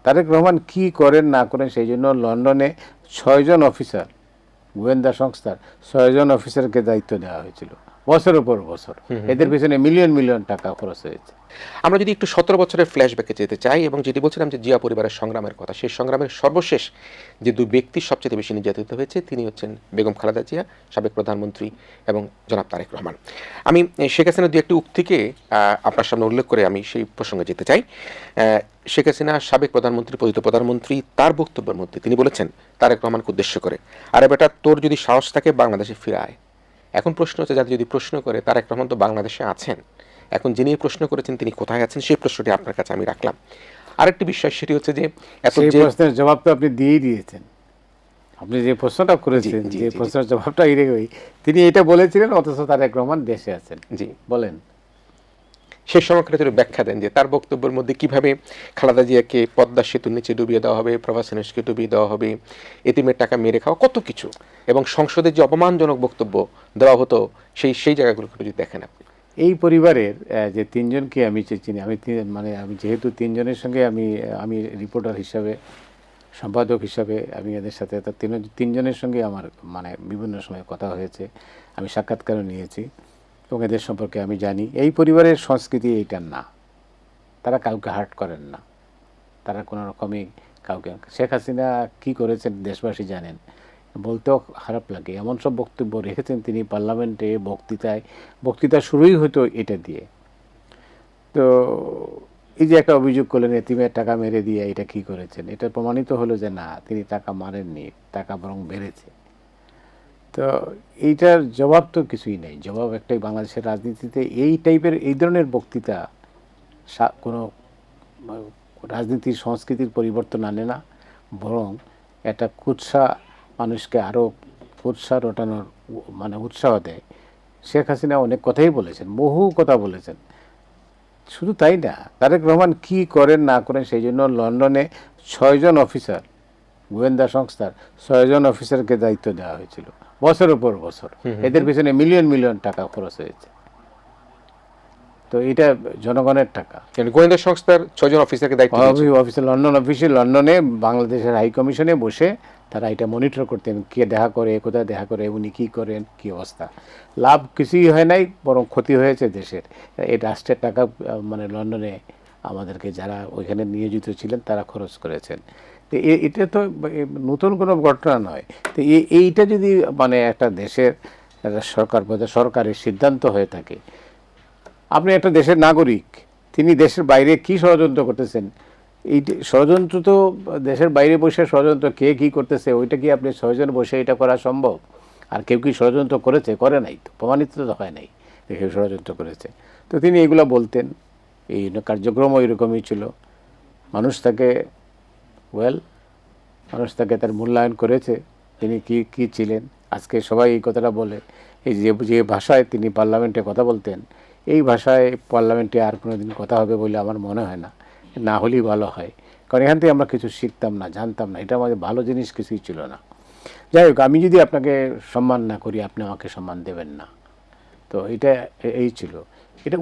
তারেক রহমান কি করেন না করেন সেই জন্য লন্ডনে 6 জন অফিসার, গোয়েন্দা সংস্থার 6 জন অফিসারকে দায়িত্ব দেওয়া হয়েছিল বছরের পর বছর। এদের পিছনে মিলিয়ন মিলিয়ন টাকা খরচ হয়েছে। আমরা যদি একটু 17 বছরের ফ্ল্যাশব্যাকে যেতে চাই এবং যেটি বলছিলাম যে জিয়া পরিবারের সংগ্রামের কথা, সেই সংগ্রামের সর্বশেষ যে দুই ব্যক্তি সবচেয়ে বেশি নির্যাতিত হয়েছে তিনি হচ্ছেন বেগম খালেদা জিয়া, সাবেক প্রধানমন্ত্রী, এবং জনাব তারেক রহমান। আমি শেখ হাসিনার দু একটি উক্তিকে আপনার সামনে উল্লেখ করে আমি সেই প্রসঙ্গে যেতে চাই। শেখ হাসিনা সাবেক প্রধানমন্ত্রী, পতিত প্রধানমন্ত্রী, তার বক্তব্যের মধ্যে তিনি বলেছেন তারেক রহমানকে উদ্দেশ্য করে, আরে বেটা তোর যদি সাহস থাকে বাংলাদেশে ফিরে আয়। এখন প্রশ্ন হচ্ছে, যাদের যদি প্রশ্ন করে তারেক রহমান তো বাংলাদেশে আছেন, এখন যিনি প্রশ্ন করেছেন তিনি কোথায় আছেন সেই প্রশ্নটি আপনার কাছে আমি রাখলাম। আরেকটি বিষয় সেটি হচ্ছে যে সেই প্রশ্নের জবাব তো আপনি দিয়েই দিয়েছেন। আপনি যে প্রশ্নটা করেছেন, যে প্রশ্নের জবাবটা তিনি এটা বলেছিলেন, অথচ তারেক রহমান দেশে আছেন। জি বলেন সেই সময়টা ব্যাখ্যা দেন যে তার বক্তব্যের মধ্যে কিভাবে খালেদা জিয়াকে পদ্মা সেতুর নিচে ডুবিয়ে দেওয়া হবে, প্রভাস সেনকে ডুবিয়ে দেওয়া হবে, এতিমের টাকা মেরে খাওয়া, কত কিছু, এবং সংসদে যে অপমানজনক বক্তব্য দেওয়া হতো সেই জায়গাগুলো যদি দেখেন আপনি। এই পরিবারের যে 3জনকে আমি চিনি, আমি যেহেতু 3জনের সঙ্গে আমি রিপোর্টার হিসাবে, সম্পাদক হিসাবে আমি এদের সাথে 3জনের সঙ্গে আমার বিভিন্ন সময় কথা হয়েছে, আমি সাক্ষাৎকারও নিয়েছি এবং এদের সম্পর্কে আমি জানি। এই পরিবারের সংস্কৃতি এইটার না, তারা কাউকে হার্ট করেন না, তারা কোনো রকমই কাউকে। শেখ হাসিনা কী করেছেন দেশবাসী জানেন, বলতেও খারাপ লাগে, এমন সব বক্তব্য রেখেছেন তিনি পার্লামেন্টে, বক্তৃতা শুরুই হতো এটা দিয়ে। তো এই যে একটা অভিযোগ করলেন এতিমের টাকা মেরে দিয়ে, এটা কি করেছেন, এটা প্রমাণিত হলো যে না, তিনি টাকা মারেননি, টাকা বরং বেড়েছে। তো এইটার জবাব তো কিছুই নেই। জবাব একটাই, বাংলাদেশের রাজনীতিতে এই ধরনের বক্তৃতা কোনো রাজনীতির সংস্কৃতির পরিবর্তন আনে না, বরং একটা কুৎসা মানুষকে আরও কুৎসা রটানোর উৎসাহ দেয়। শেখ হাসিনা অনেক কথাই বলেছেন, বহু কথা বলেছেন। শুধু তাই না, তারেক রহমান কি করেন না করেন সেই জন্য লন্ডনে 6 জন অফিসার, গোয়েন্দা সংস্থার 6 জন অফিসারকে দায়িত্ব দেওয়া হয়েছিল বছরের পর বছর। এদের পিছনে মিলিয়ন মিলিয়ন টাকা খরচ হয়েছে। তো এটা জনগণের টাকা। গোয়েন্দা সংস্থার 6 জন অফিসারকে দায়িত্ব অফিসে, লন্ডনে বাংলাদেশের হাই কমিশনে বসে তারা এটা মনিটর করতেন, কে দেখা করে, কোথায় দেখা করে, উনি কী করেন, কী অবস্থা। লাভ কিছুই হয় নাই, বরং ক্ষতি হয়েছে দেশের। এই রাষ্ট্রের টাকা লন্ডনে আমাদেরকে যারা ওইখানে নিয়োজিত ছিলেন তারা খরচ করেছেন। তো এটা তো নতুন কোনো ঘটনা নয়। তো এইটা যদি একটা দেশের সরকারের সিদ্ধান্ত হয়ে থাকে, আপনি একটা দেশের নাগরিক, তিনি দেশের বাইরে কি ষড়যন্ত্র করতেছেন, এই ষড়যন্ত্র তো দেশের বাইরে বসে ষড়যন্ত্র কে কী করতেছে ওইটা কি আপনি 6 জন বসে এটা করা সম্ভব? আর কেউ কি ষড়যন্ত্র করেছে? করে নাই তো, প্রমাণিত তো হয় নাই কেউ ষড়যন্ত্র করেছে। তো তিনি এগুলো বলতেন, এই কার্যক্রমও এরকমই ছিল। মানুষ তাকে তার মূল্যায়ন করেছে, তিনি কি ছিলেন। আজকে সবাই এই কথাটা বলে, এই যে ভাষায় তিনি পার্লামেন্টে কথা বলতেন, এই ভাষায় পার্লামেন্টে আর কোনো দিন কথা হবে বলে আমার মনে হয় না, না হলেই ভালো হয়। কারণ এখান থেকে আমরা কিছু শিখতাম না, জানতাম না, এটা আমাদের ভালো জিনিস কিছুই ছিল না। যাই হোক, আমি যদি আপনাকে সম্মান না করি, আপনি আমাকে সম্মান দেবেন না। তো এটা এই ছিল। এটা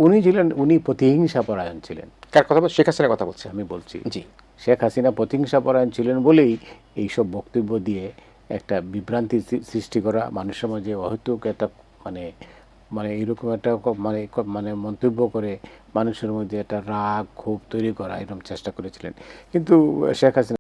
উনি প্রতিহিংসা পরায়ণ ছিলেন। কার কথা বলছেন? শেখ হাসিনার কথা বলছেন? আমি বলছি, জি। শেখ হাসিনা প্রতিহিংসা পরায়ণ ছিলেন বলেই এইসব বক্তব্য দিয়ে একটা বিভ্রান্তি সৃষ্টি করা, মানুষের মাঝে অহেতুক একটা এইরকম একটা মন্তব্য করে মানুষের মধ্যে একটা রাগ ক্ষোভ তৈরি করা, এরকম চেষ্টা করেছিলেন। কিন্তু শেখ হাসিনা